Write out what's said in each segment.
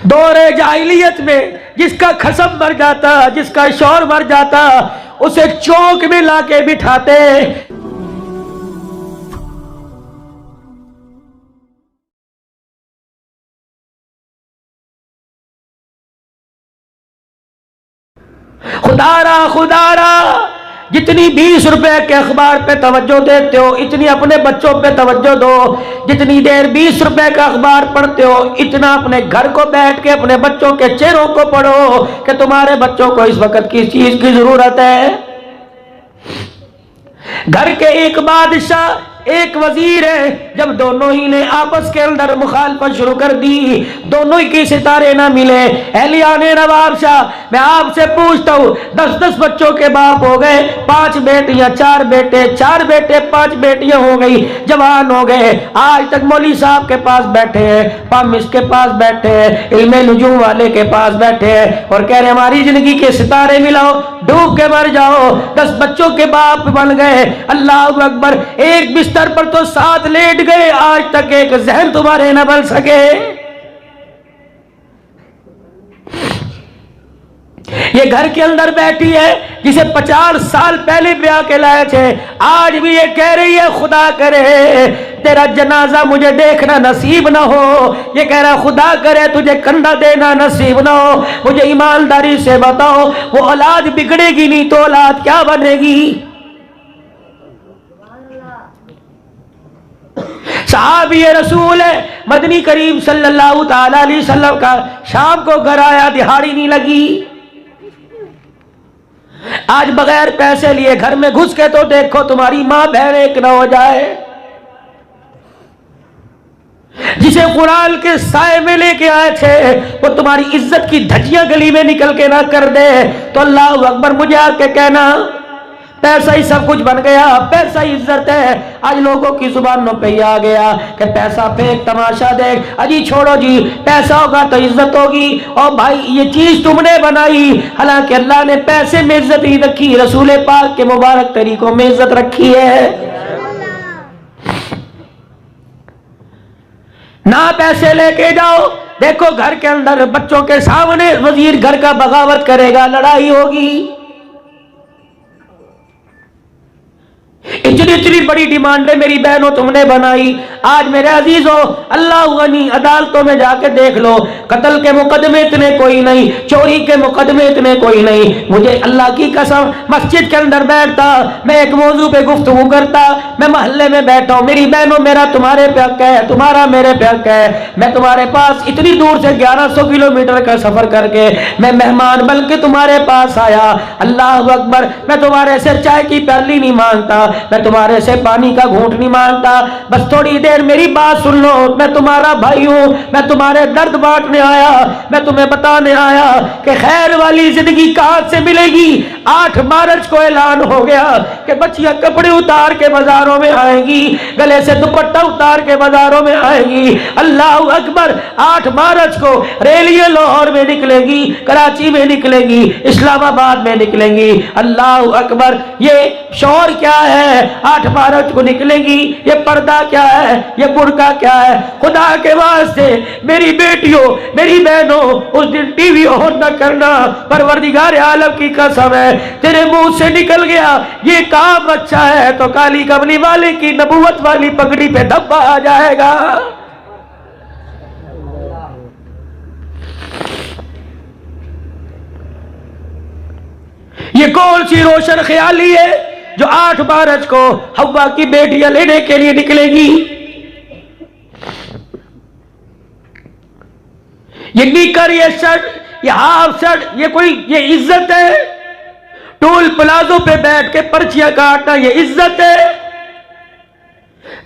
دور جاہلیت میں جس کا خصم مر جاتا، جس کا شوہر مر جاتا، اسے چوک میں لا کے بٹھاتے، خدا را جتنی 20 روپے کے اخبار پہ توجہ دیتے ہو اتنی اپنے بچوں پہ توجہ دو، جتنی دیر 20 روپے کا اخبار پڑھتے ہو اتنا اپنے گھر کو بیٹھ کے اپنے بچوں کے چہروں کو پڑھو کہ تمہارے بچوں کو اس وقت کس چیز کی ضرورت ہے۔ گھر کے ایک بادشاہ ایک وزیر ہے، جب دونوں ہی نے آپس کے اندر مخالفت شروع کر دی، دونوں ہی کی ستارے نہ ملے، اہلیہ نے نواب شاہ میں آپ سے پوچھتا ہوں 10 بچوں کے باپ ہو گئے، 5 بیٹیاں 4 بیٹے، 4 بیٹے 5 بیٹیاں ہو گئی، جوان ہو گئے، آج تک مولوی صاحب کے پاس بیٹھے ہیں، پامس کے پاس بیٹھے ہیں، علم نجوم والے کے پاس بیٹھے ہیں اور کہہ رہے ہماری زندگی کے ستارے ملاؤ، ڈوب کے مر جاؤ، 10 بچوں کے باپ بن گئے، اللہ اکبر، ایک بستر پر تو 7 لیٹ گئے، آج تک ایک ذہن تمہارے نہ بن سکے۔ یہ گھر کے اندر بیٹھی ہے جسے 50 سال پہلے بیاہ کے لائے تھے، آج بھی یہ کہہ رہی ہے خدا کرے تیرا جنازہ مجھے دیکھنا نصیب نہ ہو، یہ کہہ رہا ہے خدا کرے تجھے کندھا دینا نصیب نہ ہو، مجھے ایمانداری سے بتاؤ وہ اولاد بگڑے گی نہیں تو اولاد کیا بنے گی؟ صحابی رسول ہے مدنی کریم صلی اللہ تعالی علیہ وسلم کا شام کو گھر آیا، دہاڑی نہیں لگی، آج بغیر پیسے لیے گھر میں گھس کے تو دیکھو تمہاری ماں بہن ایک نہ ہو جائے، جسے قرآن کے سائے میں لے کے آئے تھے وہ تمہاری عزت کی دھجیاں گلی میں نکل کے نہ کر دے تو اللہ اکبر مجھے آ کے کہنا پیسہ ہی سب کچھ بن گیا، پیسہ ہی عزت ہے۔ آج لوگوں کی زبانوں پہ یہ آ گیا کہ پیسہ پھینک تماشا دیکھ، اجی چھوڑو جی پیسہ ہوگا تو عزت ہوگی، اور بھائی یہ چیز تم نے بنائی، حالانکہ اللہ نے پیسے میں عزت ہی رکھی، رسول پاک کے مبارک طریقوں میں عزت رکھی ہے۔ نہ پیسے لے کے جاؤ، دیکھو گھر کے اندر بچوں کے سامنے وزیر گھر کا بغاوت کرے گا، لڑائی ہوگی، اتنی بڑی ڈیمانڈیں میری بہنوں تم نے بنائی۔ آج میرے عزیزوں اللہ غنی عدالتوں میں جا کے دیکھ لو، قتل کے مقدمے اتنے کوئی نہیں، چوری کے مقدمے اتنے کوئی نہیں، مجھے اللہ کی قسم مسجد کے اندر بیٹھتا میں ایک موضوع پہ گفتگو کرتا، میں محلے میں بیٹھا ہوں، میری بہنوں میرا تمہارے پہ حق ہے، تمہارا میرے پہ حق ہے، میں تمہارے پاس اتنی دور سے 1100 کلومیٹر کا سفر کر کے میں مہمان بن کے تمہارے پاس آیا، اللہ اکبر، میں تمہارے سے چائے کی پیالی نہیں مانگتا، میں تمہارے سے پانی کا گھونٹ نہیں مانگتا، بس تھوڑی دیر میری بات سن لو، میں تمہارا بھائی ہوں، میں تمہارے درد بانٹنے آیا، میں تمہیں بتانے آیا کہ خیر والی زندگی کہاں سے ملے گی۔ 8 مارچ کو اعلان ہو گیا کہ بچیاں کپڑے اتار کے بازاروں میں آئیں گی، گلے سے دوپٹہ اتار کے بازاروں میں آئیں گی، اللہ اکبر۔ 8 مارچ کو ریلیاں لاہور میں نکلے گی، کراچی میں نکلے گی، اسلام آباد میں نکلیں گی، اللہ اکبر۔ یہ شور کیا ہے؟ 8 مارچ کو نکلے گی، یہ پردہ کیا ہے؟ یہ برقع کیا ہے؟ خدا کے واسطے میری بیٹیوں میری بہنوں اس دن ٹی وی آن نہ کرنا، پروردگار عالم کی قسم ہے تیرے منہ سے نکل گیا یہ کام اچھا ہے تو کالی کملی والے کی نبوت والی پگڑی پہ دھبا آ جائے گا۔ یہ کون سی روشن خیالی ہے جو 8 مارچ کو حوا کی بیٹیاں لینے کے لیے نکلے گی؟ یہ نیکر، یہ شرٹ، یہ ہاف شرٹ، یہ عزت ہے؟ ٹول پلازوں پہ بیٹھ کے پرچیاں کاٹنا یہ عزت ہے؟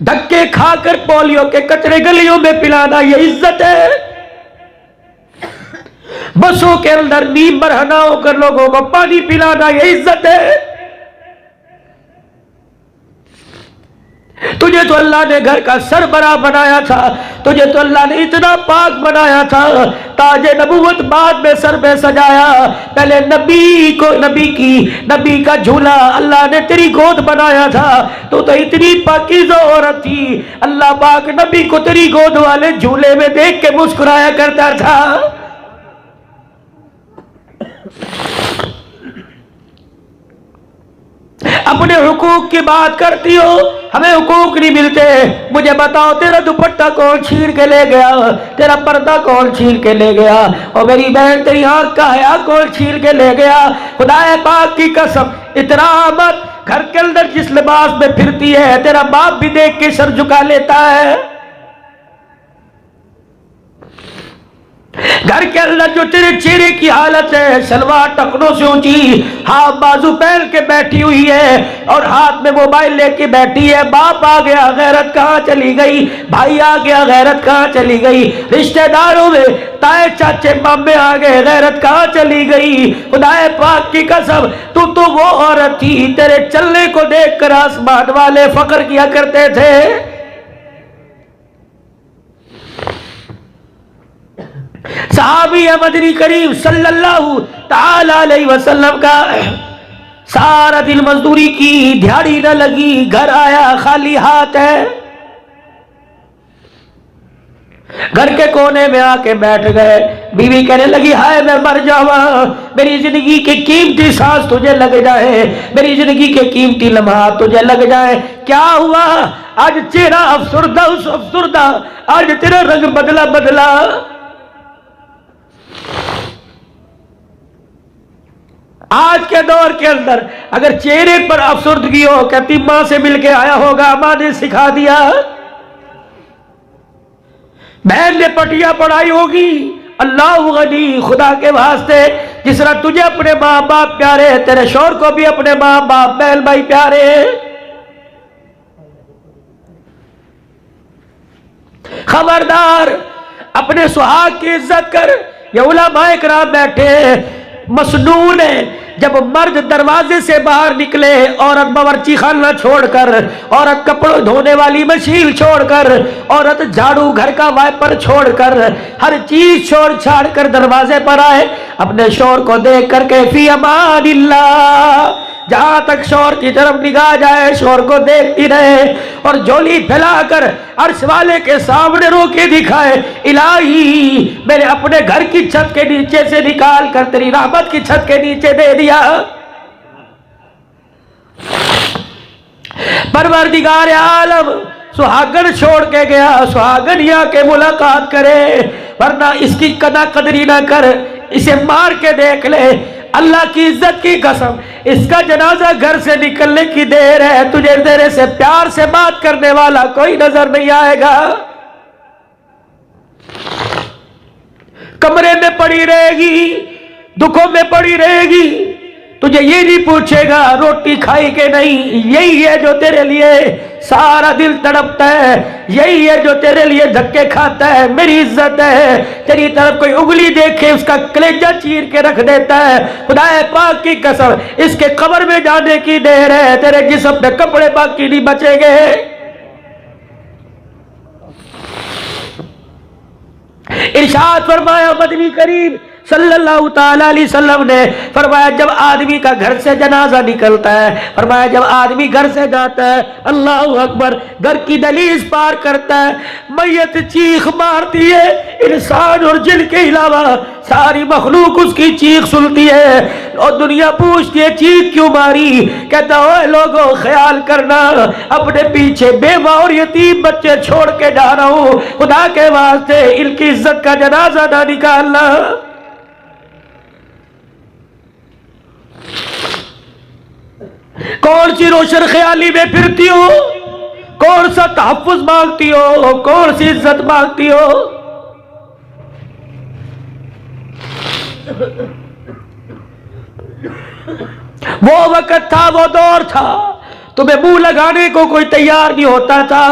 دھکے کھا کر پولیو کے کچرے گلیوں میں پلانا یہ عزت ہے؟ بسوں کے اندر نیم برہنہ ہو کر لوگوں کو پانی پلانا یہ عزت ہے؟ تجھے تو اللہ نے گھر کا سربراہ بنایا تھا، تجھے تو اللہ نے اتنا پاک بنایا تھا، تاج نبوت بعد میں سر پہ سجایا، پہلے نبی کا جھولا اللہ نے تیری گود بنایا تھا، تو اتنی پاکیزہ عورت تھی، اللہ پاک نبی کو تیری گود والے جھولے میں دیکھ کے مسکرایا کرتا تھا۔ अपने हुकूक की बात करती हो, हमें हुकूक नहीं मिलते। मुझे बताओ तेरा दुपट्टा कौन छीन के ले गया, तेरा पर्दा कौन छीन के ले गया, और मेरी बहन तेरी आंख का हया कौन छीन के ले गया। खुदाए पाक की कसम, इतना मत, घर के अंदर जिस लिबास में फिरती है तेरा बाप भी देख के सर झुका लेता है। घर के अंदर जो तेरे चेहरे की हालत है, सलवार टखनों से ऊंची, हाथ बाजू पहन के बैठी हुई है और हाथ में मोबाइल लेके बैठी है। बाप आ गया, गैरत कहाँ चली गई, भाई आ गया, गैरत कहाँ चली गई, रिश्तेदारों में ताए चाचे मामे आ गए, गैरत कहाँ चली गई। खुदाए पाक की कसम, तू तो वो औरत थी, तेरे चलने को देखकर आसमान वाले फख्र किया करते थे। सहाबी मदनी करीम सल्लल्लाहु ताला अलैहि वसल्लम का सारा दिन मजदूरी की, दिहाड़ी न लगी, घर आया खाली हाथ है। घर के कोने में आके बैठ गए। बीवी कहने लगी, हाय मैं मर जावा, मेरी जिंदगी के कीमती सांस तुझे लग जाए, मेरी जिंदगी के कीमती लम्हा तुझे लग जाए। क्या हुआ? आज चेहरा अफसुर्दा उस अफसुर्दा, आज तेरा रंग बदला बदला। आज के दौर के अंदर अगर चेहरे पर अफसुर्दगी हो, कहती मां से मिलके आया होगा, मां ने सिखा दिया, बहन ने पटिया पढ़ाई होगी। अल्लाह गनी, खुदा के वास्ते जिस तरह तुझे अपने माँ बाप प्यारे, तेरे शौहर को भी अपने माँ बाप बहन भाई प्यारे। खबरदार, अपने सुहाग की इज्जत कर। ये उलमाए किराम बैठे, मसनून है जब मर्द दरवाजे से बाहर निकले, औरत बावर्ची खाना छोड़कर, औरत कपड़ों धोने वाली मशीन छोड़कर, औरत झाड़ू घर का वाइपर छोड़कर, हर चीज छोड़ छाड़ कर दरवाजे पर आए, अपने शौहर को देख करके फी अमानिल्लाह, जहां तक शौहर की तरफ निगाह जाए शौहर को देखती रहे, और झोली फैलाकर अर्श वाले के सामने रोके दिखाए, इलाही मैंने अपने घर की छत के नीचे से निकाल कर तेरी रहमत की छत के नीचे दे दिया। परवरदिगार आलम सुहागन छोड़ के गया, सुहागन यहाँ के मुलाकात करे, वरना इसकी कदा कदरी ना कर, इसे मार के देख ले। अल्लाह की इज्जत की कसम, इसका जनाजा घर से निकलने की देर है, तुझे तेरे से प्यार से बात करने वाला कोई नजर नहीं आएगा। कमरे में पड़ी रहेगी, दुखों में पड़ी रहेगी, तुझे ये नहीं पूछेगा रोटी खाई के नहीं। यही है जो तेरे लिए सारा दिल तड़पता है, यही है जो तेरे लिए धक्के खाता है। मेरी इज्जत है, तेरी तरफ कोई उंगली देखे उसका कलेजा चीर के रख देता है। खुदाए पाक की कसम, इसके कब्र में जाने की देर है, तेरे जिस्म पे कपड़े बाकी नहीं बचेंगे। इरशाद फरमाया मदनी करीम सल्लल्लाहु ताला अलैहि वसल्लम ने, फरमाया जब आदमी का घर से जनाजा निकलता है, फरमाया जब आदमी घर से जाता है, अल्लाहु अकबर, घर की दहलीज पार करता है, मैयत चीख मारती है, इंसान और जिन के अलावा सारी मखलूक उसकी चीख सुनती है, और दुनिया पूछती है चीख क्यों मारी। कहता है लोगों ख्याल करना, अपने पीछे बेवा और यतीम बच्चे छोड़ के जा रहा हूं, खुदा के वास्ते इनकी इज्जत का जनाजा ना निकालना। कौन सी रोशन ख्याली में फिरती हो, कौन सा तहफ्फुज मांगती हो, कौन सी इज्जत मांगती हो। वो वक्त था, वो दौर था, तुम्हें मुंह लगाने को कोई तैयार नहीं होता था,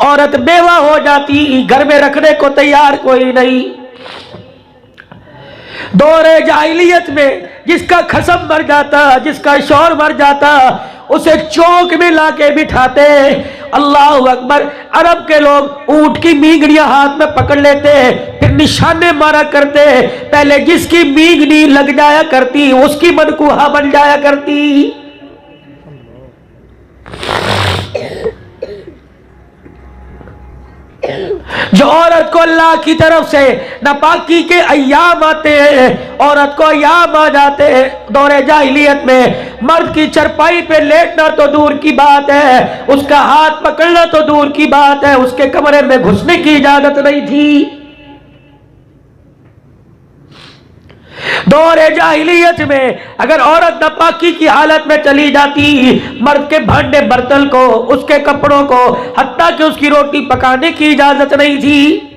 औरत बेवा हो जाती, घर में रखने को तैयार कोई नहीं। दौरे जाहिलियत में जिसका खसम मर जाता, जिसका शौहर मर जाता, उसे चौक में लाके बिठाते। अल्लाह अकबर, अरब के लोग ऊंट की मींगड़ियां हाथ में पकड़ लेते, फिर निशाने मारा करते। पहले जिसकी मींगड़ी लग जाया करती उसकी मनकुहा बन जाया करती। जो औरत को अल्लाह की तरफ से नापाकी के अय्याम आते हैं, औरत को अय्याम आ जाते हैं दौरे जाहिलियत में, मर्द की चरपाई पे लेटना तो दूर की बात है, उसका हाथ पकड़ना तो दूर की बात है, उसके कमरे में घुसने की इजाजत नहीं थी। दौरे जाहिलियत में अगर औरत नापाकी की हालत में चली जाती, मर्द के भांडे बर्तन को, उसके कपड़ों को, हत्ता कि उसकी रोटी पकाने की इजाजत नहीं थी।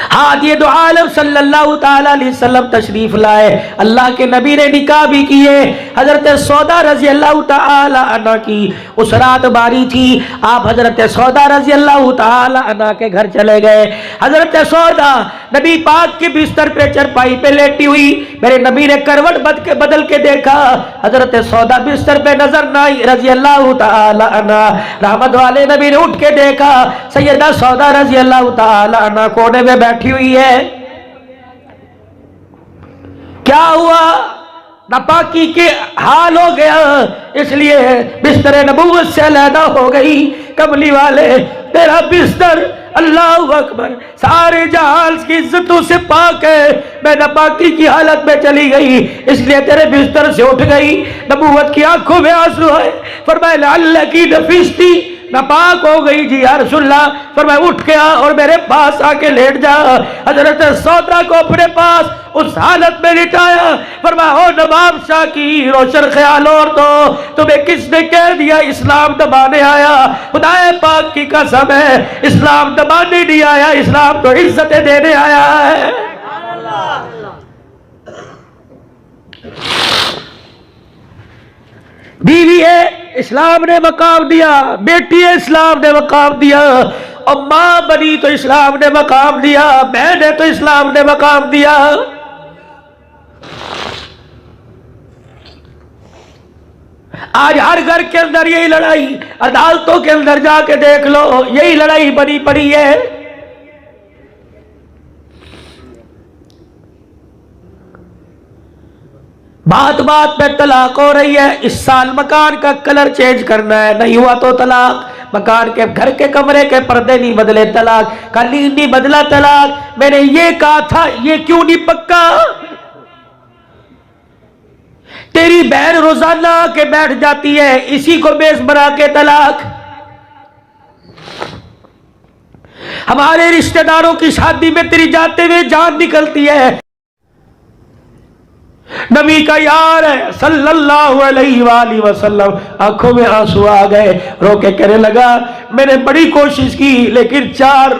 हाँ, ये दो आलम सल्लल्लाहु ताला अलैहि वसल्लम तशरीफ लाए, अल्लाह के नबी ने निकाह भी किए। हजरत सौदा रजी अल्लाह ताला अन्हा की उस रात बारी थी, आप हजरत सौदा रजी अल्लाह ताला अन्हा के घर चले गए। हजरत सौदा नबी पाक के बिस्तर पे चरपाई पे लेटी हुई, मेरे नबी ने करवट बदल के देखा, हजरत सौदा बिस्तर पे नजर न आई रजी अल्लाह ताला अन्हा। रहमत वाले नबी ने उठ के देखा, सैयदा सौदा रजी अल्लाह ताला अन्हा कोने में बैठी हुई है। क्या हुआ? नापाकी के हाल हो गया, इसलिए बिस्तर नबूवत से अलहदा हो गई। कमली वाले, तेरा बिस्तर अल्लाह अकबर सारे जहां की इज्जतों से पाक है, मैं नापाकी की हालत में चली गई, इसलिए तेरे बिस्तर से उठ गई। नबूवत की आंखों में आंसू है, फरमाया अल्लाह की नफिस्ती नापाक हो गई जी या रसूलल्लाह। फरमाया उठ के आ और मेरे पास आके लेट जा। हजरत सौदा को अपने पास उस हालत में लिटाया। फरमाया ओ नवाब शाह की रोशन ख्याल, और तो तुम्हें किसने कह दिया इस्लाम दबाने आया? खुदाए पाक की कसम है, इस्लाम दबाने नहीं आया, इस्लाम तो इज्जतें देने आया है। बीवी है, इस्लाम ने मकाम दिया, बेटी है, इस्लाम ने मकाम दिया, और मां बनी तो इस्लाम ने मकाम दिया, बहन है तो इस्लाम ने मकाम दिया। आज हर घर के अंदर यही लड़ाई, अदालतों के अंदर जाके देख लो, यही लड़ाई बनी पड़ी है। बात बात पे तलाक हो रही है। इस साल मकान का कलर चेंज करना है, नहीं हुआ तो तलाक। मकान के घर के कमरे के पर्दे नहीं बदले तलाक, कालीन नहीं बदला तलाक। मैंने ये कहा था, ये क्यों नहीं पक्का? तेरी बहन रोजाना के बैठ जाती है, इसी को बेस बना के तलाक। हमारे रिश्तेदारों की शादी में तेरी जाते हुए जान निकलती है। नबी का यार है सल्लल्लाहु अलैहि वसल्लम, आंखों में आंसू आ गए, रो के कहने लगा मैंने बड़ी कोशिश की, लेकिन चार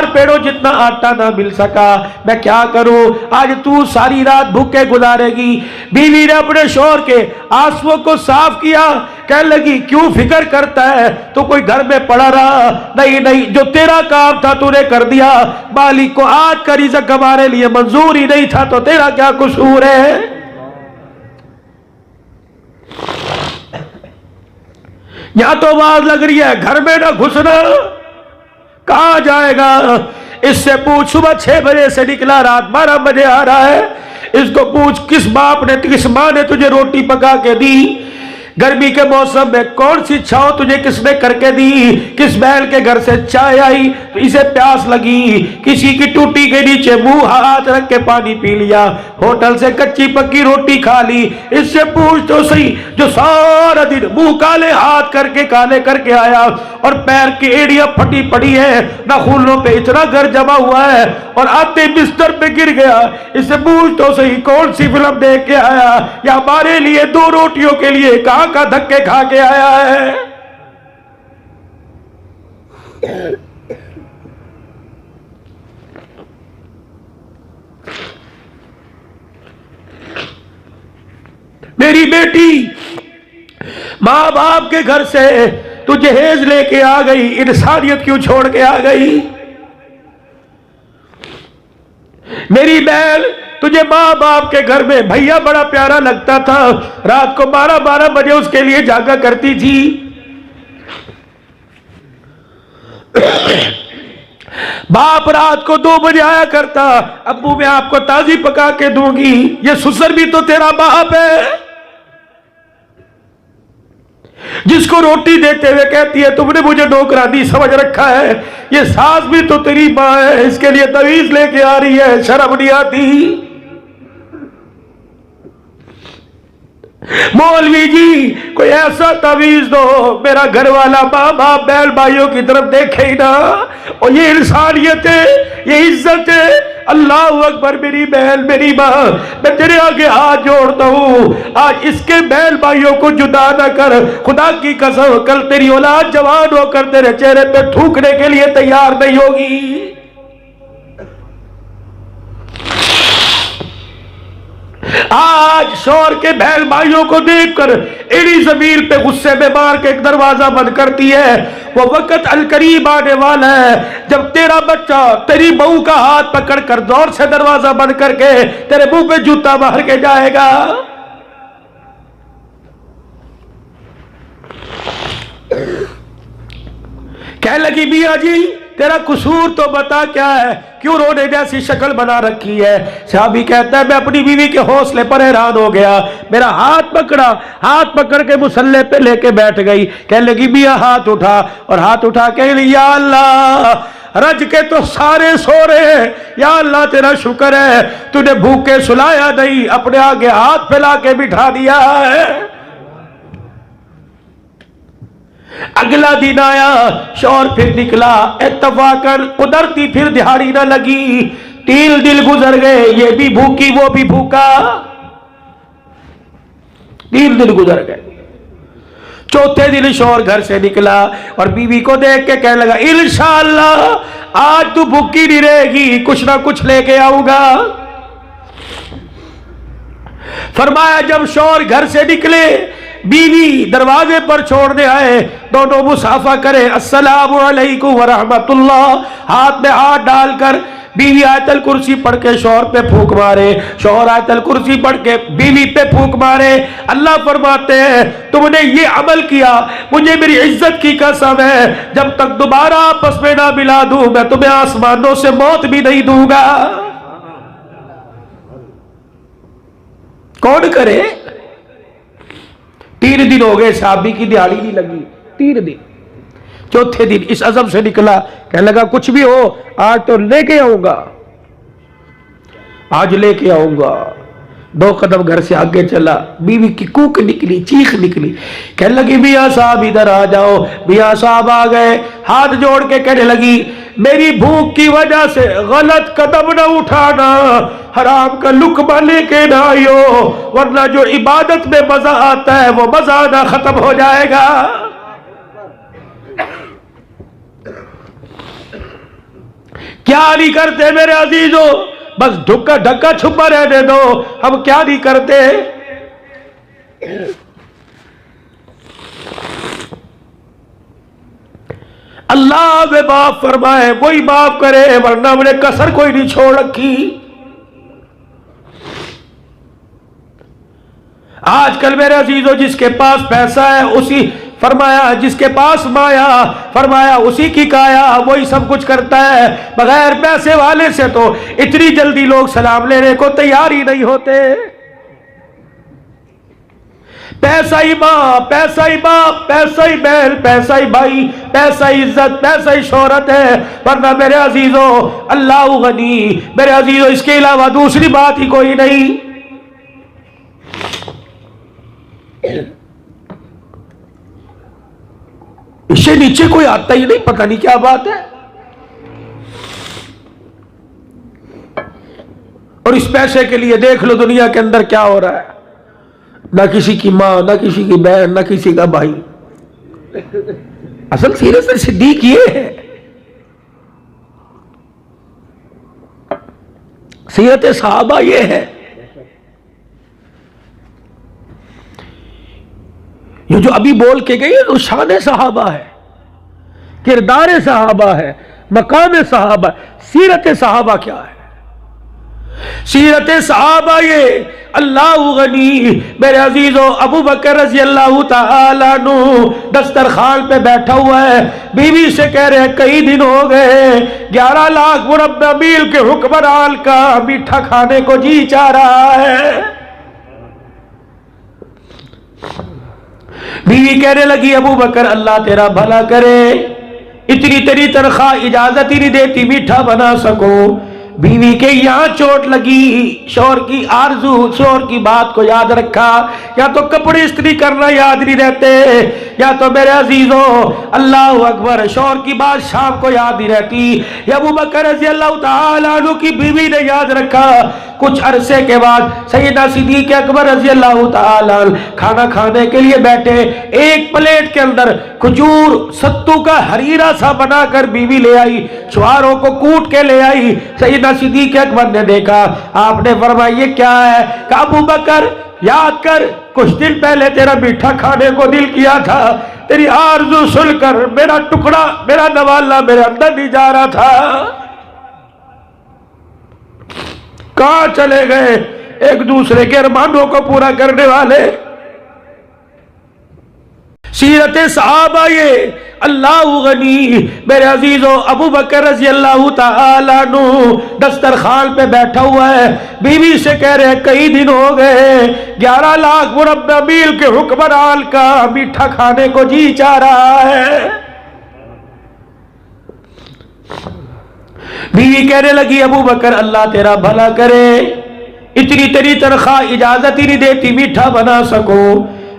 पेड़ों जितना आटा ना मिल सका, मैं क्या करूं? आज तू सारी रात भूखे गुजारेगी। बीवी ने अपने शौहर के आंसुओं को साफ किया, कहने लगी क्यों फिक्र करता है, तो कोई घर में पड़ा रहा? नहीं, जो तेरा काम था तूने कर दिया। मालिक को आज का रिज़्क हमारे लिए मंजूर ही नहीं था, तो तेरा क्या कसूर है? यहां तो आवाज लग रही है घर में ना घुसना, कहा जाएगा? इससे पूछ सुबह 6 बजे से निकला, रात 12 बजे आ रहा है। इसको पूछ किस बाप ने, किस माँ ने तुझे रोटी पका के दी? गर्मी के मौसम में कौन सी छांव तुझे किसने करके दी? किस बैल के घर से चाय आई तो इसे प्यास लगी? किसी की टूटी के नीचे मुंह हाथ रख के पानी पी लिया, होटल से कच्ची पक्की रोटी खा ली। इससे पूछ तो सही, जो सारा दिन मुंह काले हाथ करके काले करके आया और पैर की एड़ियां फटी पड़ी है, नाखूनों पे इतना घर जमा हुआ है और आते बिस्तर पे गिर गया। इससे पूछ तो सही कौन सी फिल्म देख के आया, या हमारे लिए 2 रोटियों के लिए कहां का धक्के खा के आया है? मेरी बेटी मां बाप के घर से तू जहेज लेके आ गई, इंसानियत क्यों छोड़ के आ गई? मेरी बहन तुझे माँ बाप के घर में भैया बड़ा प्यारा लगता था, रात को 12-12 बजे उसके लिए जागा करती थी। बाप रात को 2 बजे आया करता, अब्बू मैं आपको ताजी पका के दूंगी। ये ससुर भी तो तेरा बाप है। जिसको रोटी देते हुए कहती है तुमने मुझे नौकरानी समझ रखा है, ये सास भी तो तेरी माँ है, इसके लिए तवीज लेके आ रही है, शर्म नहीं आती। मौलवी जी कोई ऐसा तवीज दो मेरा घर वाला माँ बाप बैल भाइयों की तरफ देखे ही ना। और ये इंसानियत है, ये इज्जत है। अल्लाह अकबर, मेरी बहन मेरी माँ, मैं तेरे आगे हाथ जोड़ता हूँ, आज इसके बैल भाइयों को जुदा ना कर। खुदा की कसम कल तेरी औलाद जवान होकर तेरे चेहरे पे थूकने के लिए तैयार नहीं होगी। आज शौहर के बहन भाइयों को देखकर एड़ी जमीन पे गुस्से में मार के एक दरवाजा बंद करती है। वो वक्त अलकरीब आने वाला है जब तेरा बच्चा तेरी बहू का हाथ पकड़कर जोर से दरवाजा बंद करके तेरे मुंह पे जूता मार के जाएगा। कह लगी मियां जी तेरा कसूर तो बता क्या है, क्यों रोने जैसी शक्ल बना रखी है। साहबी कहता है मैं अपनी बीवी के हौसले पर हैरान हो गया, मेरा हाथ पकड़ा, हाथ पकड़ के मुसल्ले पे लेके बैठ गई। कह लगी मियां हाथ उठा, और हाथ उठा के या अल्लाह रज के तो सारे सो रहे हैं, या अल्लाह तेरा शुक्र है तूने भूखे सुलाया नहीं, अपने आगे हाथ फैला के बिठा दिया है। अगला दिन आया, शौहर फिर निकला, इत्तफाकन उधरती फिर दिहाड़ी न लगी। 3 दिन गुजर गए, ये भी भूखी वो भी भूखा। 3 दिन गुजर गए। चौथे दिन शौहर घर से निकला और बीवी को देख के कहने लगा इंशाअल्लाह आज तू भूखी नहीं रहेगी, कुछ ना कुछ लेके आऊंगा। फरमाया जब शौहर घर से निकले, बीवी दरवाजे पर छोड़ने आए, दोनों मुसाफा करे अस्सलामु अलैकुम व रहमतुल्लाह, हाथ में हाथ डालकर बीवी आयतल कुर्सी पढ़ के शौहर पे फूंक मारे, शौहर आयतल कुर्सी पढ़ के बीवी पे फूंक मारे। अल्लाह फरमाते हैं तुमने ये अमल किया, मुझे मेरी इज्जत की कसम है जब तक दोबारा आपस में ना मिला दूं मैं तुम्हें आसमानों से मौत भी नहीं दूंगा। कौन करे? 3 दिन हो गए, साहबी की दिहाड़ी नहीं लगी। 3 दिन। चौथे दिन इस अज़म से निकला, कहने लगा कुछ भी हो आज तो लेके आऊंगा, आज लेके आऊंगा। 2 कदम घर से आगे चला, बीवी की कूक निकली, चीख निकली। कहने लगी मियां साहब इधर आ जाओ। मियां साहब आ गए, हाथ जोड़ के कहने लगी मेरी भूख की वजह से गलत कदम न उठाना, हराम का लुकमा लेके ना आइयो, वरना जो इबादत में मजा आता है वो मजा ना खत्म हो जाएगा। क्या नहीं करते मेरे अजीजों, बस ढुक्का ढक्का छुपा रहने दो, हम क्या नहीं करते। अल्लाह में माफ फरमाए वही माफ करे, वरना हमने कसर कोई नहीं छोड़ रखी। आजकल मेरे अजीजों जिसके पास पैसा है उसी फरमाया, जिसके पास माया फरमाया उसी की काया, वही सब कुछ करता है। बगैर पैसे वाले से तो इतनी जल्दी लोग सलाम लेने को तैयार ही नहीं होते। पैसा ही माँ, पैसा ही बाप, पैसा ही बहन, पैसा ही भाई, पैसा ही इज्जत, पैसा ही शोहरत है। वरना मेरे अजीजों अल्लाह गनी, मेरे अजीजों इसके अलावा दूसरी बात ही कोई नहीं। इससे नीचे कोई आता ही नहीं, पता नहीं क्या बात है। और इस पैसे के लिए देख लो दुनिया के अंदर क्या हो रहा है, ना किसी की मां, ना किसी की बहन, ना किसी का भाई। असल सीरत से सिद्दीक ये है, सीरत सहाबा ये है। ये जो अभी बोल के गई वो शान सहाबा है, किरदार सहाबा है, मकाम सहाबा। सीरत सहाबा क्या है? सीरत सहाबा ये अल्लाह गनी, मेरे अजीजों अबू बकर रजी अल्लाह तआला अन्हु दस्तरखान पे बैठा हुआ है, बीवी से कह रहे हैं कई दिन हो गए 11 लाख मुरब्बा मील के हुक्मरान का मीठा खाने को जी चाह रहा है। बीवी कहने लगी अबू बकर अल्लाह तेरा भला करे, इतनी तेरी तनख्वाह इजाजत ही नहीं देती मीठा बना सको। बीवी के यहाँ चोट लगी, शौहर की आरजू, शौहर की बात को याद रखा। या तो कपड़े इस्त्री करना याद नहीं रहते, या तो मेरे अजीजों अल्लाह अकबर शौहर की बात शाम को याद नहीं रहती। या अबू बकर रज़ी अल्लाह तआला अन्हु की बीवी ने याद रखा। कुछ अरसे के बाद सैयदना सिद्दीक़ अकबर रज़ी अल्लाह तआला खाना खाने के लिए बैठे। एक प्लेट के अंदर खजूर सत्तू का हरीरा सा बनाकर बीवी ले आई, छुहारों को कूट के ले आई। सैयदना सिद्दीक़ अकबर ने देखा, आपने फरमाया ये क्या है? कहा अबू बकर याद कर, कुछ दिन पहले तेरा मीठा खाने को दिल किया था, तेरी आरज़ू सुनकर मेरा टुकड़ा, मेरा नवाला मेरे अंदर नहीं जा रहा था। कहां चले गए एक दूसरे के अरमानों को पूरा करने वाले? सीरत सहाबा ये अल्लाह गनी। मेरे अजीजों अबू बकर रज़ी अल्लाह तआला अन्हु दस्तरखान पे बैठा हुआ है, बीवी से कह रहे कई दिन हो गए 11 लाख मुरब्बा मील के हुक्मरान का मीठा खाने को जी चाह रहा है। बीवी कहने लगी अबू बकर अल्लाह तेरा भला करे, इतनी तेरी तनख्वाह इजाजत ही नहीं देती मीठा बना सको।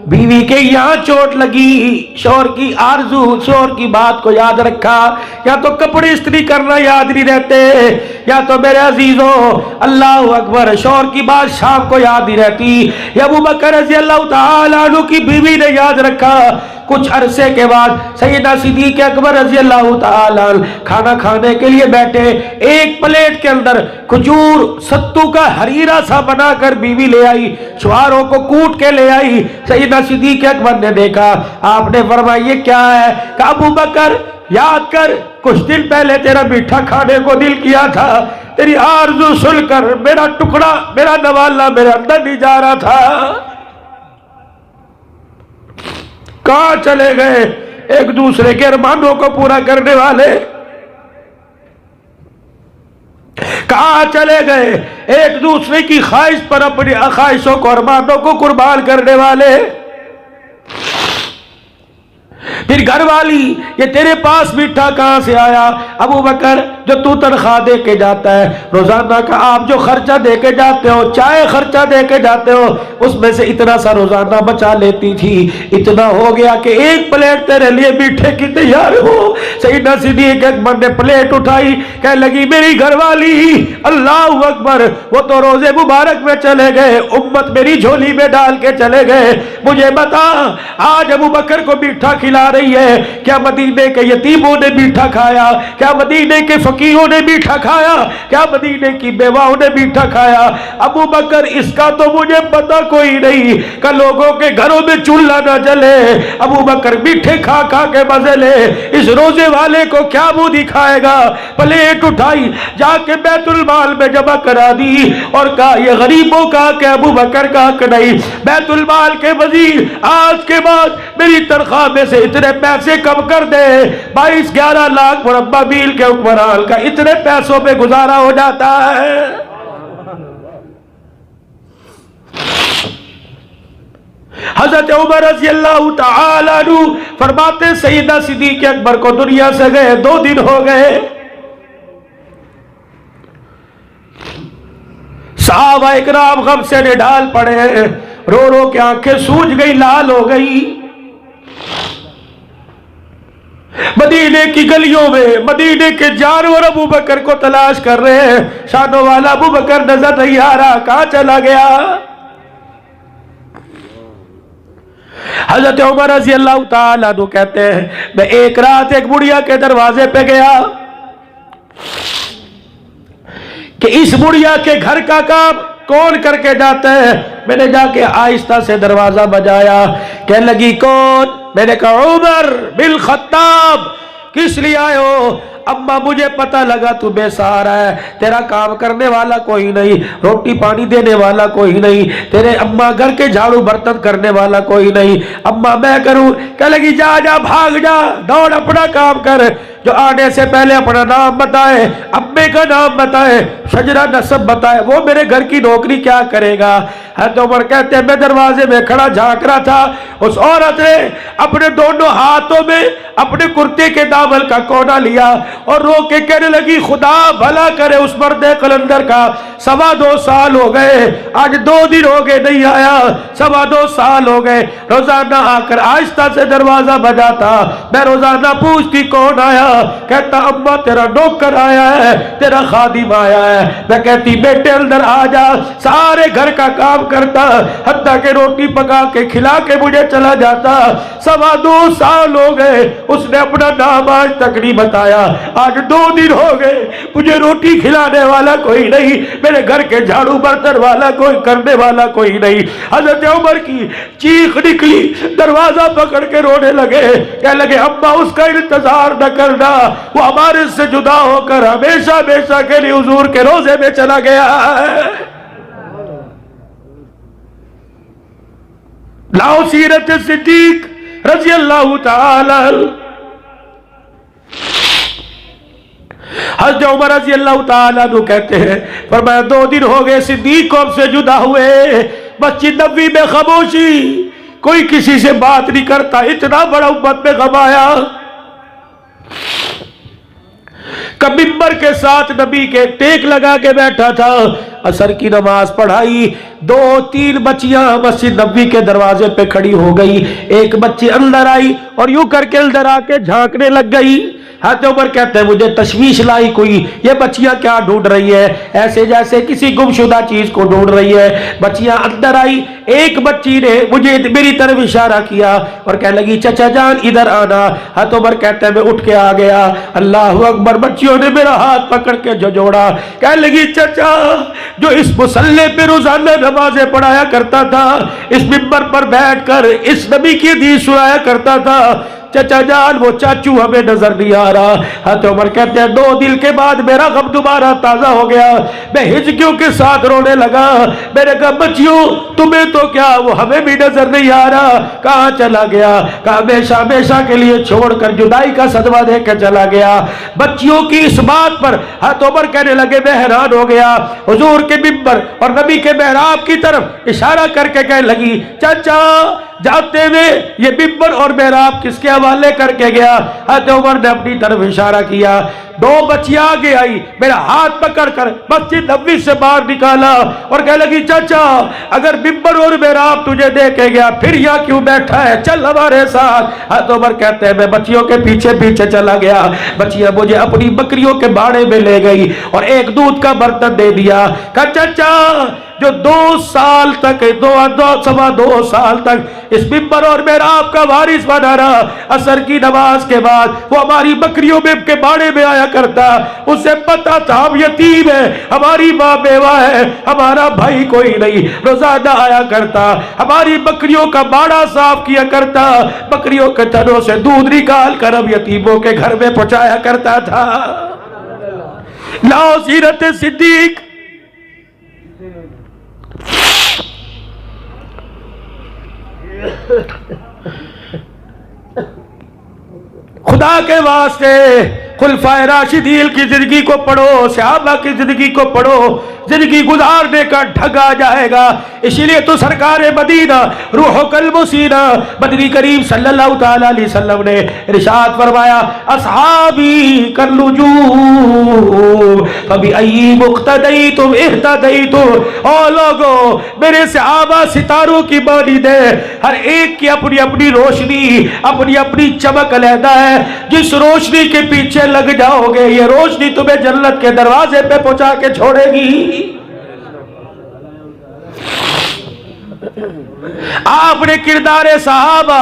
बीवी के यहाँ चोट लगी, शौहर की आरजू, शौहर की बात को याद रखा। या तो कपड़े इस्त्री करना याद नहीं रहते, या तो मेरे अजीजों अल्लाह अकबर शौहर की बात शाम को याद नहीं रहती। या अबू बकर रज़ी अल्लाह तआला अन्हु की बीवी ने याद रखा। कुछ अरसे के बाद सैयदना सिद्दीक़ अकबर रज़ी अल्लाह तआला खाना खाने के लिए बैठे। एक प्लेट के अंदर खजूर सत्तू का हरीरा सा बनाकर बीवी ले आई, छुहारों को कूट के ले आई। सैयदना सिद्दीक़ अकबर ने देखा, आपने फरमाया ये क्या है? कहा अबू बकर याद कर, कुछ दिन पहले तेरा मीठा खाने को दिल किया था, तेरी आरज़ू सुनकर मेरा टुकड़ा, मेरा नवाला मेरे अंदर नहीं जा रहा था। कहां चले गए एक दूसरे के अरमानों को पूरा करने वाले? कहां चले गए एक दूसरे की ख्वाहिश पर अपनी ख्वाहिशों को, अरमानों को कुर्बान करने वाले? फिर घर वाली ये तेरे पास मीठा कहां से आया? अबू बकर जो तू तनख्वाह दे के जाता है, रोजाना का आप जो खर्चा दे के जाते हो, चाय खर्चा दे के जाते हो, उसमें से इतना सा रोजाना बचा लेती थी। इतना हो गया कि एक प्लेट तेरे लिए मीठे की तैयार हो। सैयदना सिद्दीक़ अकबर ने प्लेट उठाई, कह लगी मेरी घरवाली अल्लाह अकबर, वो तो रोजे मुबारक में चले गए, उम्मत मेरी झोली में डाल के चले गए। मुझे बता आज अबू बकर को मीठा खिला रही है, क्या मदीने के यतीमों ने मीठा खाया? क्या मदीने के फकीरों ने मीठा खाया? क्या मदीने की बेवाओं ने मीठा खाया? अबू बकर इसका तो मुझे पता कोई नहीं, कि लोगों के घरों में चूल्हा ना जले, अबू बकर मीठे खा खा के मजे ले, इस रोजे वाले को क्या मुंह दिखाएगा? प्लेट उठाई, जाके बैतुल माल में जमा करा दी और कहा ये गरीबों का के अबू बकर का हक नहीं। बैतुल माल के वजीर आज के बाद मेरी तनख्वाह में से इतने पैसे कम कर दे। 22-11 लाख मुरब्बा मील के हुक्मरान का इतने पैसों पे गुजारा हो जाता है। हजरत उमर रज़ी अल्लाह तआला अन्हु फरमाते सैयदना सिद्दीक़ अकबर को दुनिया से गए 2 दिन हो गए। सहाबा इकराम गम से निढाल पड़े, रो रो के आंखें सूज गई, लाल हो गई। मदीने की गलियों में मदीने के जानवर अबू बकर को तलाश कर रहे हैं, शानों वाला अबू बकर नजर नहीं आ रहा, कहां चला गया? हजरत उमर रज़ी अल्लाह तआला अन्हु कहते हैं मैं एक रात एक बुढ़िया के दरवाजे पे गया कि इस बुढ़िया के घर का काम कौन करके जाता है। मैंने जाके आहिस्ता से दरवाजा बजाया, कहने लगी कौन? मैंने कहा उमर बिन खत्ताब। किस लिए आए हो? अम्मा मुझे पता लगा तू बेसहारा है, तेरा काम करने वाला कोई नहीं, रोटी पानी देने वाला कोई नहीं, तेरे अम्मा घर के झाड़ू बर्तन करने वाला कोई नहीं, अम्मा मैं करूं? कह लगी जा जा भाग जा, दौड़ अपना काम कर, जो आने से पहले अपना नाम बताए, अम्मे का नाम बताए, शजरा नसब बताए, वो मेरे घर की नौकरी क्या करेगा। हज़रत उमर कहते हैं मैं दरवाजे में खड़ा झांक रहा था, उस औरत ने अपने दोनों हाथों में अपने कुर्ते के दामन का कोना लिया और रो के कहने लगी खुदा भला करे उस मर्द कलंदर का, 2.25 साल हो गए, आज 2 दिन हो गए नहीं आया, 2.25 साल हो गए, रोजाना आकर आहिस्ता से दरवाजा बजाता, मैं रोजाना पूछती कौन आया, कहता अम्मा तेरा नौकर आया है, तेरा खादिम आया है। मैं कहती बेटे अंदर आ जा, सारे घर का काम करता, हत्ता के रोटी पका के खिला के मुझे चला जाता, 2.25 साल हो गए, उसने अपना नाम आज तक नहीं बताया, आज 2 दिन हो गए, मुझे रोटी खिलाने वाला कोई नहीं, मेरे घर के झाड़ू बर्तन वाला कोई करने वाला कोई नहीं। हजरत उमर की चीख निकली, दरवाजा पकड़ के रोने लगे, कहने लगे अम्मा उसका इंतजार न करना, वो हमारे से जुदा होकर हमेशा हमेशा के लिए हुजूर के रोजे में चला गया है। लाओ सीरत सिद्दीक रज़ी अल्लाह ताला। हज़रत उमर रज़ी अल्लाह ताला अन्हु कहते हैं फरमाया 2 दिन हो गए सिद्दीक को हमसे जुदा हुए, मस्जिद नबवी में खामोशी, कोई किसी से बात नहीं करता, इतना बड़ा उम्मत में गम आया। कभी मिंबर के साथ नबी के टेक लगा के बैठा था, असर की नमाज पढ़ाई, 2-3 बच्चियां मस्जिद नबवी के दरवाजे पे खड़ी हो गई, एक बच्ची अंदर आई और यूं करके अंदर आके झांकने लग गई। हज़रत उमर कहते हैं मुझे तशवीश लाई कोई, ये बच्चियां क्या ढूंढ रही है, ऐसे जैसे किसी गुमशुदा चीज को ढूंढ रही है। बच्चियां अंदर आई, एक बच्ची ने मुझे मेरी तरफ इशारा किया और कहने लगी चचा जान इधर आना। हज़रत उमर कहते हैं मैं उठ के आ गया, अल्लाह अकबर। बच्चियों ने मेरा हाथ पकड़ के जोड़ा, कहने लगी चचा जो इस मुसल्ले पे रोजाना नमाजें पढ़ाया करता था, इस मिंबर पर बैठकर इस नबी की हदीस सुनाया करता था, चचा जान वो चाचू हमें नजर नहीं आ रहा। हज़रत उमर कहते हैं 2 दिन के बाद मेरा गम दोबारा ताजा हो गया, मैं हिचकियों के साथ रोने लगा, मैंने कहा बच्चियों तुम्हें तो क्या वो हमें भी नजर नहीं आ रहा, कहाँ चला गया, कहा हमेशा हमेशा के लिए छोड़कर जुदाई का सदमा देकर चला गया। बच्चियों की इस बात पर हज़रत उमर कहने लगे मैं हैरान हो गया, हुजूर के मिंबर और नबी के मेहराब की तरफ इशारा करके कहने लगी चाचा जाते हुए ये मिंबर और मेहराब किसके हवाले करके गया। हज़रत उमर ने अपनी तरफ इशारा किया, 2 बच्चियां आगे आई, मेरा हाथ पकड़कर मस्जिद नबवी से बाहर निकाला और कहने लगी चाचा अगर मिंबर और मेहराब तुझे दे के गया फिर यहाँ क्यों बैठा है, चल हमारे साथ। हज़रत उमर कहते हैं मैं बच्चियों के पीछे पीछे चला गया, बच्चियां मुझे अपनी बकरियों के बाड़े में ले गई और एक दूध का बर्तन दे दिया, कहा चाचा जो 2 साल तक 2.25 साल तक इस मिंबर और मेहराब का वारिस बना रहा, असर की नमाज के बाद वो हमारी बकरियों में के बाड़े में आया करता, उसे पता था हम यतीम है, हमारी माँ बेवा है, हमारा भाई कोई नहीं, रोजाना आया करता, हमारी बकरियों का बाड़ा साफ किया करता, बकरियों के थनों से दूध निकाल कर हम यतीमों के घर में पहुंचाया करता था। लाओ सीरत सिद्दीक। खुदा के वास्ते खुलफाए राशिदीन की जिंदगी को पढ़ो, सहाबा की जिंदगी को पढ़ो, जिंदगी गुजारने का ढंग आ जाएगा। इसीलिए तो सरकार मदीना रूह कल्ब सीना बदरी करीम सल्लल्लाहु ताला अलैहि वसल्लम ने इरशाद फरमाया अस्हाबी कल्लुजू फबी अय्यी मुक्तदईतुम इहतदईतुम, ओ लोगो मेरे सहाबा सितारों की मानिंद है, हर एक की अपनी अपनी रोशनी अपनी अपनी चमक अलहदा है, जिस रोशनी के पीछे लग जाओगे ये रोशनी तुम्हें जन्नत के दरवाजे पे पहुंचा के छोड़ेगी। आपने किरदारे सहाबा,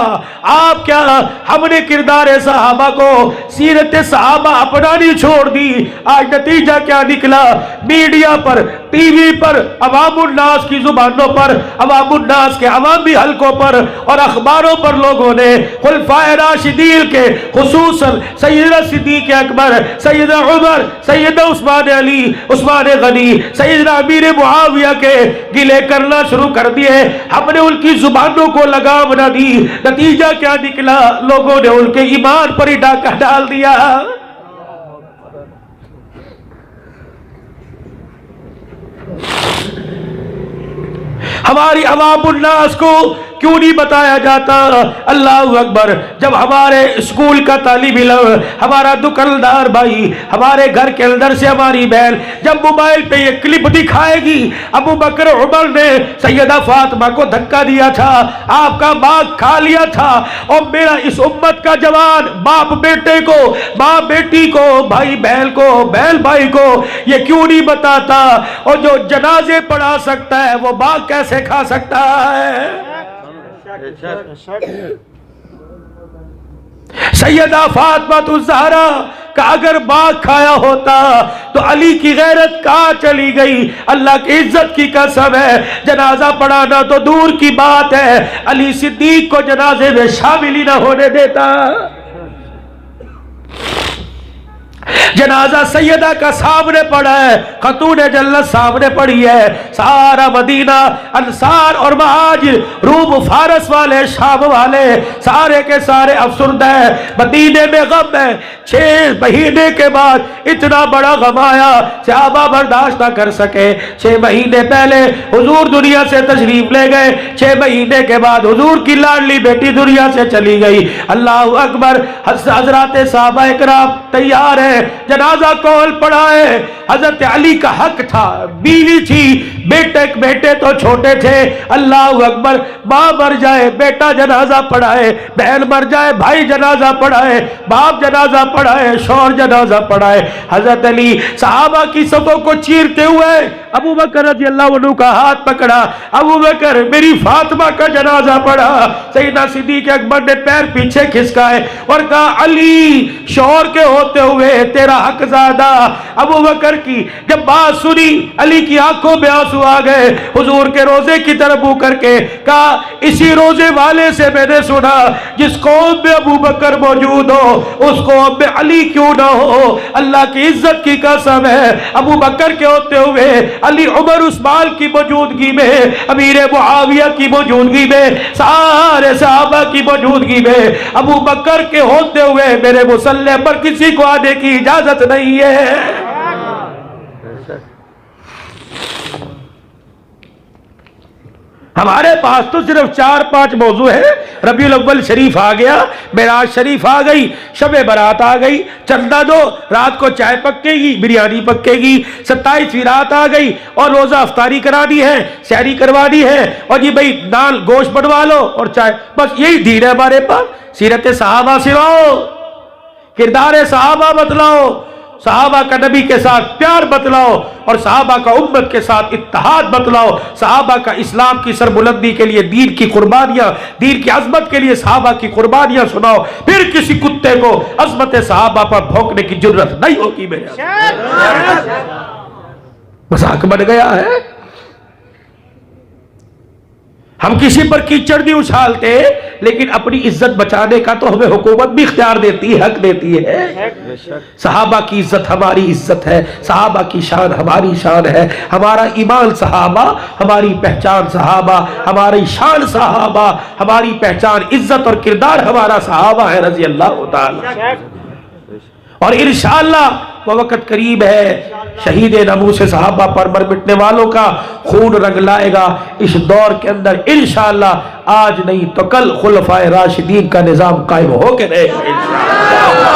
आप क्या हमने किरदारे सहाबा को सीरत सहाबा अपनानी छोड़ दी। आज नतीजा क्या निकला, मीडिया पर ٹی وی پر عوام الناس کی زبانوں پر, عوام الناس کے عوامی حلقوں پر اور اخباروں پر لوگوں نے خلفائے راشدین کے خصوصاً سیدنا صدیق اکبر, سیدنا عمر, سیدنا عثمان علی, عثمان غنی, سیدنا امیر معاویہ کے گلے کرنا شروع کر دیے. ہم نے ان کی زبانوں کو لگام نہ دی, نتیجہ کیا نکلا؟ لوگوں نے ان کے ایمان پر ہی ڈاکہ ڈال دیا. ہماری عوام الناس کو کیوں نہیں بتایا جاتا؟ اللہ اکبر. جب ہمارے اسکول کا طالب علم, ہمارا دکاندار بھائی, ہمارے گھر کے اندر سے ہماری بہن جب موبائل پہ یہ کلپ دکھائے گی, ابو بکر عمر نے سیدہ فاطمہ کو دھکا دیا تھا, آپ کا باغ کھا لیا تھا, اور میرا اس امت کا جوان باپ بیٹے کو, ماں بیٹی کو, بھائی بہن کو, بہن بھائی کو یہ کیوں نہیں بتاتا؟ اور جو جنازے پڑھا سکتا ہے وہ باغ کیسے کھا سکتا ہے؟ سیدہ فاطمہ الزہرا کا اگر باغ کھایا ہوتا تو علی کی غیرت کہاں چلی گئی؟ اللہ کی عزت کی قسم ہے, جنازہ پڑھانا تو دور کی بات ہے, علی صدیق کو جنازے میں شامل ہی نہ ہونے دیتا. جنازہ سیدہ کا سامنے پڑا ہے, خاتون جنت سامنے پڑی ہے, سارا مدینہ, انصار اور مہاجر, روم فارس والے, شام والے, سارے کے سارے افسردہ ہیں, مدینے میں غم ہے. 6 مہینے کے بعد اتنا بڑا غم آیا, صحابہ برداشت نہ کر سکے. 6 مہینے پہلے حضور دنیا سے تشریف لے گئے, 6 مہینے کے بعد حضور کی لاڈلی بیٹی دنیا سے چلی گئی. اللہ اکبر. حضرات صحابہ اکرام تیار ہیں, جنازہ کون پڑھائے؟ حضرت علی کا حق تھا, بیوی تھی, بیٹے تو چھوٹے تھے. اللہ اکبر. ماں مر جائے بیٹا جنازہ پڑھائے, بہن مر جائے بھائی جنازہ پڑھائے, باپ جنازہ پڑھائے, شوہر جنازہ پڑھائے. حضرت علی صحابہ کی صفوں کو چیرتے ہوئے ابو بکر رضی اللہ عنہ کا ہاتھ پکڑا, ابو بکر میری فاطمہ کا جنازہ پڑھا. سیدنا صدیق اکبر نے پیر پیچھے کھسکائے اور کہا علی شوہر کے ہوتے ہوئے تیرا حق زیادہ. ابو بکر کی جب بات سنی علی کی آنکھوں میں آنسو آ گئے, حضور کے روزے کی طرف منہ کر کے کہا اسی روزے والے سے میں نے سنا جس قوم میں ابو بکر موجود ہو اس قوم میں علی کیوں نہ ہو. اللہ کی عزت کی قسم ہے, ابو بکر کے ہوتے ہوئے علی, عمر عثمان کی موجودگی میں, امیر معاویہ کی موجودگی میں, سارے صحابہ کی موجودگی میں, ابو بکر کے ہوتے ہوئے میرے مصلی پر کسی کو آنے کی اجازت نہیں ہے. ہمارے پاس تو صرف 4-5 موضوع ہے. ربیع الاول شریف آ گیا, معراج شریف آ گئی, شب برات آ گئی, چندہ دو, رات کو چائے پکے گی, بریانی پکے گی, 27ویں رات آ گئی اور روزہ افطاری کرانی ہے, سحری کروانی ہے, اور جی بھئی دال گوشت بنوا لو اور چائے. بس یہی دین ہے ہمارے پاس. سیرت صحابہ سناؤ, کردار صحابہ بتلاؤ, صحابہ کا نبی کے ساتھ پیار بتلاؤ, اور صحابہ کا امت کے ساتھ اتحاد بتلاؤ. صحابہ کا اسلام کی سربلندی کے لیے دین کی قربانیاں, دین کی عظمت کے لیے صحابہ کی قربانیاں سناؤ. پھر کسی کتے کو عظمت صحابہ پر بھونکنے کی جرت نہیں ہوگی. میرے مذاق بن گیا ہے. ہم کسی پر کیچڑ نہیں اچھالتے, لیکن اپنی عزت بچانے کا تو ہمیں حکومت بھی اختیار دیتی ہے, حق دیتی ہے. صحابہ کی عزت ہماری عزت ہے, صحابہ کی شان ہماری شان ہے, ہمارا ایمان صحابہ, ہماری پہچان صحابہ, ہماری شان صحابہ, ہماری پہچان عزت اور کردار ہمارا صحابہ ہے رضی اللہ تعالی. اور انشاءاللہ وہ وقت قریب ہے, شہید ناموس صحابہ پر مر مٹنے والوں کا خون رنگ لائے گا. اس دور کے اندر انشاءاللہ آج نہیں تو کل خلفائے راشدین کا نظام قائم ہو کے رہے گا انشاءاللہ.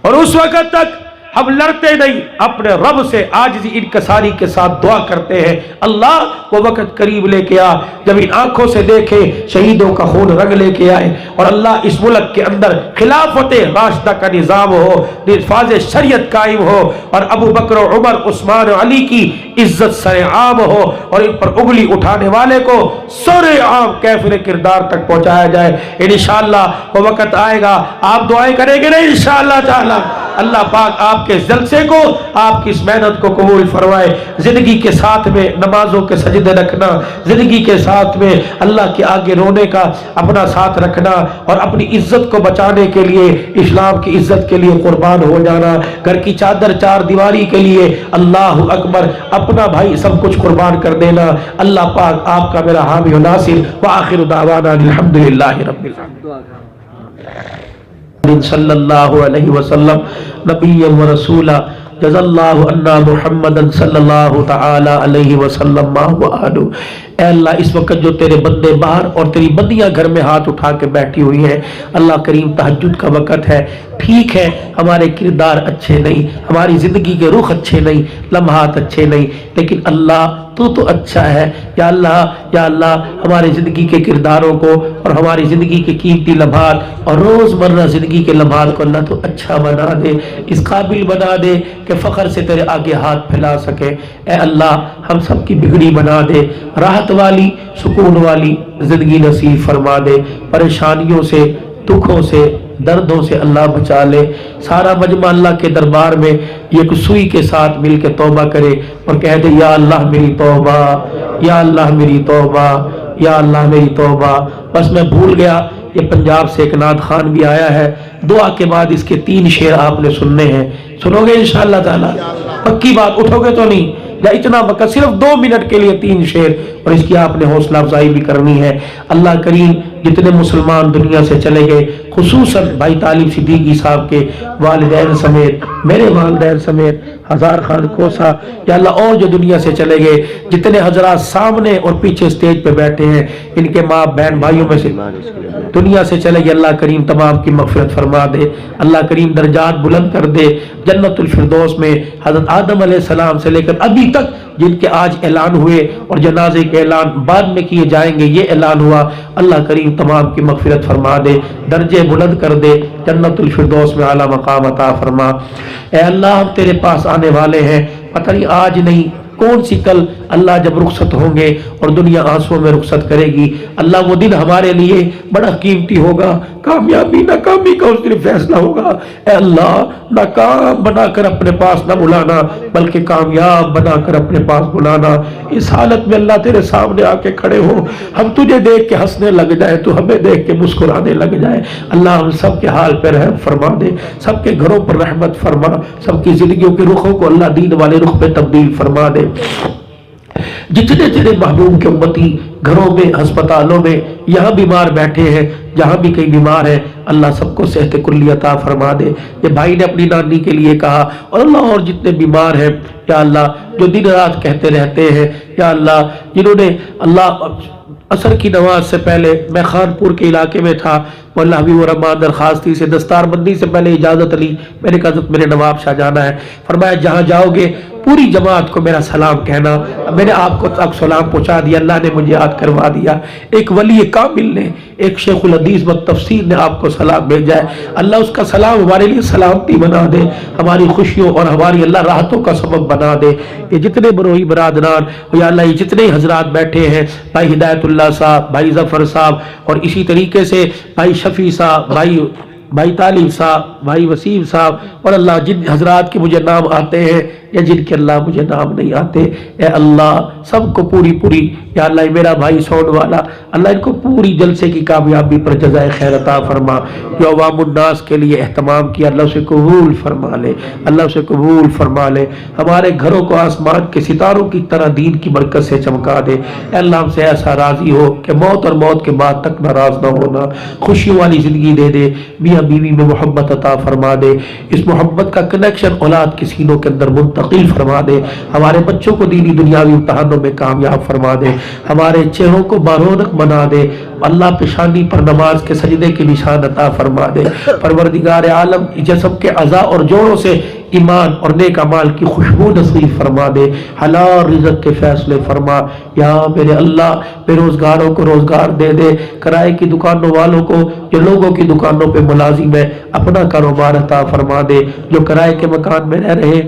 اور اس وقت تک ہم لڑتے نہیں, اپنے رب سے عاجزی انکساری کے ساتھ دعا کرتے ہیں, اللہ وہ وقت قریب لے کے آ جب ان آنکھوں سے دیکھے شہیدوں کا خون رنگ لے کے آئے, اور اللہ اس ملک کے اندر خلافت راشدہ کا نظام ہو, نفاذ شریعت قائم ہو, اور ابو بکر و عمر عثمان و علی کی عزت سر عام ہو, اور ان پر انگلی اٹھانے والے کو سر عام کیفر کردار تک پہنچایا جائے. انشاءاللہ وہ وقت آئے گا, آپ دعائیں کریں گے نا انشاءاللہ تعالی. اللہ پاک آپ کے جلسے کو، آپ کی اس محنت کو قبول فرمائے۔ زندگی کے ساتھ میں نمازوں کے سجدے رکھنا، زندگی کے ساتھ میں اللہ کے آگے رونے کا اپنا ساتھ رکھنا، اور اپنی عزت کو بچانے کے لیے، اسلام کی عزت کے لیے قربان ہو جانا، گھر کی چادر چار دیواری کے لیے اللہ اکبر اپنا بھائی سب کچھ قربان کر دینا۔ اللہ پاک آپ کا میرا حامی و ناصر، وآخر دعوانا الحمدللہ رب العالمین صلی اللہ علیہ وسلم نبی و رسولہ جزا اللہ عنا محمد صلی اللہ تعالی علیہ وسلم ما وعدو۔ اے اللہ اس وقت جو تیرے بندے باہر اور تیری بندیاں گھر میں ہاتھ اٹھا کے بیٹھی ہوئی ہیں، اللہ کریم تہجد کا وقت ہے، ٹھیک ہے ہمارے کردار اچھے نہیں، ہماری زندگی کے رخ اچھے نہیں، لمحات اچھے نہیں، لیکن اللہ تو اچھا ہے۔ یا اللہ ہماری زندگی کے کرداروں کو اور ہماری زندگی کے قیمتی لمحات اور روزمرہ زندگی کے لمحات کو اللہ تو اچھا بنا دے، اس قابل بنا دے کہ فخر سے تیرے آگے ہاتھ پھیلا سکے۔ اے اللہ ہم سب کی بگڑی بنا دے، راحت والی سکون والی زندگی نصیب فرما دے، پریشانیوں سے دکھوں سے دردوں سے اللہ بچا لے۔ سارا مجمع اللہ کے دربار میں یکسوئی کے ساتھ مل کے توبہ کرے اور کہہ دے یا اللہ میری توبہ، یا اللہ میری توبہ، یا اللہ میری توبہ۔ بس میں بھول گیا یہ پنجاب سے ایک نعت خوان بھی آیا ہے، دعا کے بعد اس کے 3 شعر آپ نے سننے ہیں، سنو گے انشاءاللہ تعالی؟ پکی بات، اٹھو گے تو نہیں؟ یا اتنا وقت صرف 2 منٹ کے لیے 3 شعر، اور اس کی آپ نے حوصلہ افزائی بھی کرنی ہے۔ اللہ کریم جتنے مسلمان دنیا سے چلے گئے، خصوصاً بھائی طالب صدیقی صاحب کے والدین سمیت، میرے والدین سمیت، ہزار خان کوسا، یا اللہ اور جو دنیا سے چلے گئے، جتنے حضرات سامنے اور پیچھے سٹیج پہ بیٹھے ہیں، ان کے ماں بہن بھائیوں میں سے دنیا سے چلے گئے، اللہ کریم تمام کی مغفرت فرما دے، اللہ کریم درجات بلند کر دے، جنت الفردوس میں حضرت آدم علیہ السلام سے لے کر ابھی تک جن کے آج اعلان ہوئے اور جنازے کے اعلان بعد میں کیے جائیں گے، یہ اعلان ہوا، اللہ کریم تمام کی مغفرت فرما دے، درجے بلند کر دے، جنت الفردوس میں اعلیٰ مقام عطا فرما۔ اے اللہ ہم تیرے پاس آنے والے ہیں، پتہ نہیں آج نہیں کون سی کل اللہ جب رخصت ہوں گے اور دنیا آنسوں میں رخصت کرے گی، اللہ وہ دن ہمارے لیے بڑا قیمتی ہوگا، کامیابی ناکامی کا اس دن فیصلہ ہوگا۔ اے اللہ ناکام بنا کر اپنے پاس نہ بلانا، بلکہ کامیاب بنا کر اپنے پاس بلانا۔ اس حالت میں اللہ تیرے سامنے آ کے کھڑے ہو، ہم تجھے دیکھ کے ہنسنے لگ جائے، تو ہمیں دیکھ کے مسکرانے لگ جائے۔ اللہ ہم سب کے حال پہ رحم فرما دے، سب کے گھروں پر رحمت فرما، سب کی زندگیوں کے رخوں کو اللہ دین والے رخ پہ تبدیل فرما دے۔ جتنے تیرے محبوب کے امتی گھروں میں، ہسپتالوں میں، یہاں بیمار بیٹھے ہیں، جہاں بھی کئی بیمار ہیں، اللہ سب کو صحت کلی عطا فرما دے۔ یہ بھائی نے اپنی نانی کے لیے کہا، اور اللہ اور جتنے بیمار ہیں یا اللہ جو دن رات کہتے رہتے ہیں، یا اللہ جنہوں نے اللہ عصر کی نماز سے پہلے، میں خانپور کے علاقے میں تھا، واللہ حبیب الرحمان درخواست تھی سے دستار بندی سے پہلے اجازت لی، میں نے کہا حضرت میرے نواب شاہ جانا ہے، فرمایا جہاں جاؤ گے پوری جماعت کو میرا سلام کہنا۔ میں نے آپ کو تک سلام پہنچا دیا، اللہ نے مجھے یاد کروا دیا، ایک ولی کامل نے، ایک شیخ الحدیث و تفسیر نے آپ کو سلام بھیجا ہے، اللہ اس کا سلام ہمارے لیے سلامتی بنا دے، ہماری خوشیوں اور ہماری اللہ راحتوں کا سبب بنا دے۔ یہ جتنے بروہی برادران، یا اللہ یہ جتنے حضرات بیٹھے ہیں، بھائی ہدایت اللہ صاحب، بھائی ظفر صاحب، اور اسی طریقے سے بھائی شفیع صاحب، بھائی طالب صاحب، بھائی وسیم صاحب، اور اللہ جن حضرات کے مجھے نام آتے ہیں یا جن کے اللہ مجھے نام نہیں آتے، اے اللہ سب کو پوری یا اللہ میرا بھائی سوڈ والا، اللہ ان کو پوری جلسے کی کامیابی پر جزائے خیر عطا فرما۔ جو عوام الناس کے لیے اہتمام کیا، اللہ اسے قبول فرما لے، اللہ اسے قبول فرما لے، ہمارے گھروں کو آسمان کے ستاروں کی طرح دین کی برکت سے چمکا دے۔ اے اللہ ہم سے ایسا راضی ہو کہ موت اور موت کے بعد تک ناراض نہ ہونا، خوشیوں والی زندگی دے دے، میاں بیوی میں محبت عطا فرما دے، اس محبت کا کنیکشن اولاد کے سینوں کے اندر منتقل فرما دے، ہمارے بچوں کو دینی دنیاوی امتحانوں میں کامیاب فرما دے، ہمارے چہروں کو بارونق بنا دے، اللہ پیشانی پر نماز کے سجدے کے نشان عطا فرما دے۔ پروردگار عالم جسم کے اعضاء اور جوڑوں سے ایمان اور نیک اعمال کی خوشبو نصیب فرما دے، حلال رزق کے فیصلے فرما۔ یا میرے اللہ بے روزگاروں کو روزگار دے دے، کرائے کی دکانوں والوں کو، جو لوگوں کی دکانوں پہ ملازم ہے، اپنا کاروبار عطا فرما دے، جو کرائے کے مکان میں رہ رہے،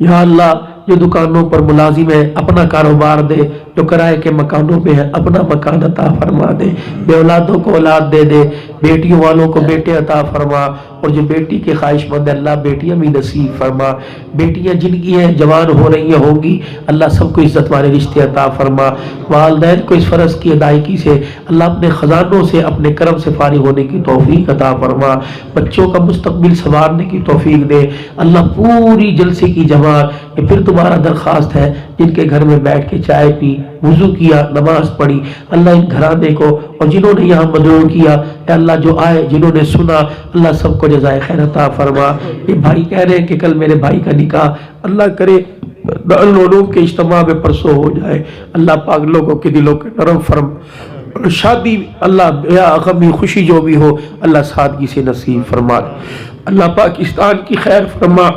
یا اللہ جو دکانوں پر ملازم ہے اپنا کاروبار دے، جو کرائے کے مکانوں پہ ہے اپنا مکان عطا فرما دے، بے اولادوں کو اولاد دے دے، بیٹیوں والوں کو بیٹے عطا فرما، اور جو بیٹی کے خواہشمند اللہ بیٹیاں بھی نصیب فرما، بیٹیاں جن کی ہیں جوان ہو رہی ہیں ہوں گی اللہ سب کو عزت والے رشتے عطا فرما، والدین کو اس فرض کی ادائیگی سے اللہ اپنے خزانوں سے اپنے کرم سے فارغ ہونے کی توفیق عطا فرما، بچوں کا مستقبل سنوارنے کی توفیق دے اللہ۔ پوری جلسے کی جماعت یہ پھر دوبارہ درخواست ہے جن کے گھر میں بیٹھ کے چائے پی، وضو کیا، نماز پڑھی، اللہ ان گھرانے کو اور جنہوں نے یہاں مدعو کیا اے اللہ جو آئے جنہوں نے سنا اللہ سب کو جزائے خیر عطا فرما۔ یہ بھائی کہہ رہے ہیں کہ کل میرے بھائی کا نکاح، اللہ کرے لوگوں کے اجتماع میں پرسوں ہو جائے، اللہ پاک لوگوں کے دلوں کے نرم فرم، شادی اللہ یا غمی خوشی جو بھی ہو اللہ سادگی سے نصیب فرما، اللہ پاکستان کی خیر فرما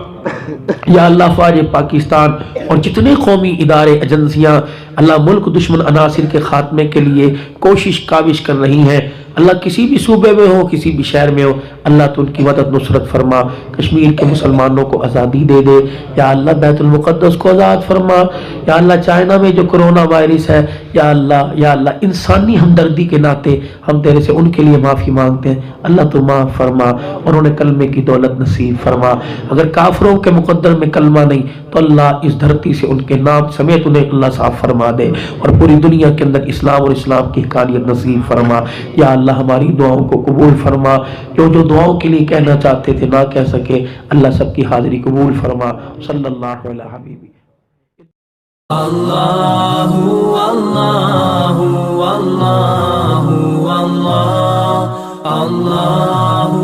یا اللہ فوج پاکستان اور جتنے قومی ادارے ایجنسیاں اللہ ملک دشمن عناصر کے خاتمے کے لیے کوشش کاوش کر رہی ہیں اللہ کسی بھی صوبے میں ہو کسی بھی شہر میں ہو اللہ تو ان کی مدد نصرت فرما، کشمیر کے مسلمانوں کو آزادی دے دے یا اللہ، بیت المقدس کو آزاد فرما یا اللہ، چائنا میں جو کرونا وائرس ہے یا اللہ انسانی ہمدردی کے ناطے ہم تیرے سے ان کے لیے معافی مانگتے ہیں اللہ تو معاف فرما اور انہیں کلمے کی دولت نصیب فرما، اگر کافروں کے مقدر میں کلمہ نہیں تو اللہ اس دھرتی سے ان کے نام سمیت انہیں اللہ صاف فرما دے اور پوری دنیا کے اندر اسلام اور اسلام کی حقانیت نصیب فرما یا اللہ، ہماری دعاؤں کو قبول فرما، جو دعاؤں کے لیے کہنا چاہتے تھے نہ کہہ سکے اللہ سب کی حاضری قبول فرما، صلی اللہ علیہ حبیبی۔ اللہ اللہ اللہ اللہ اللہ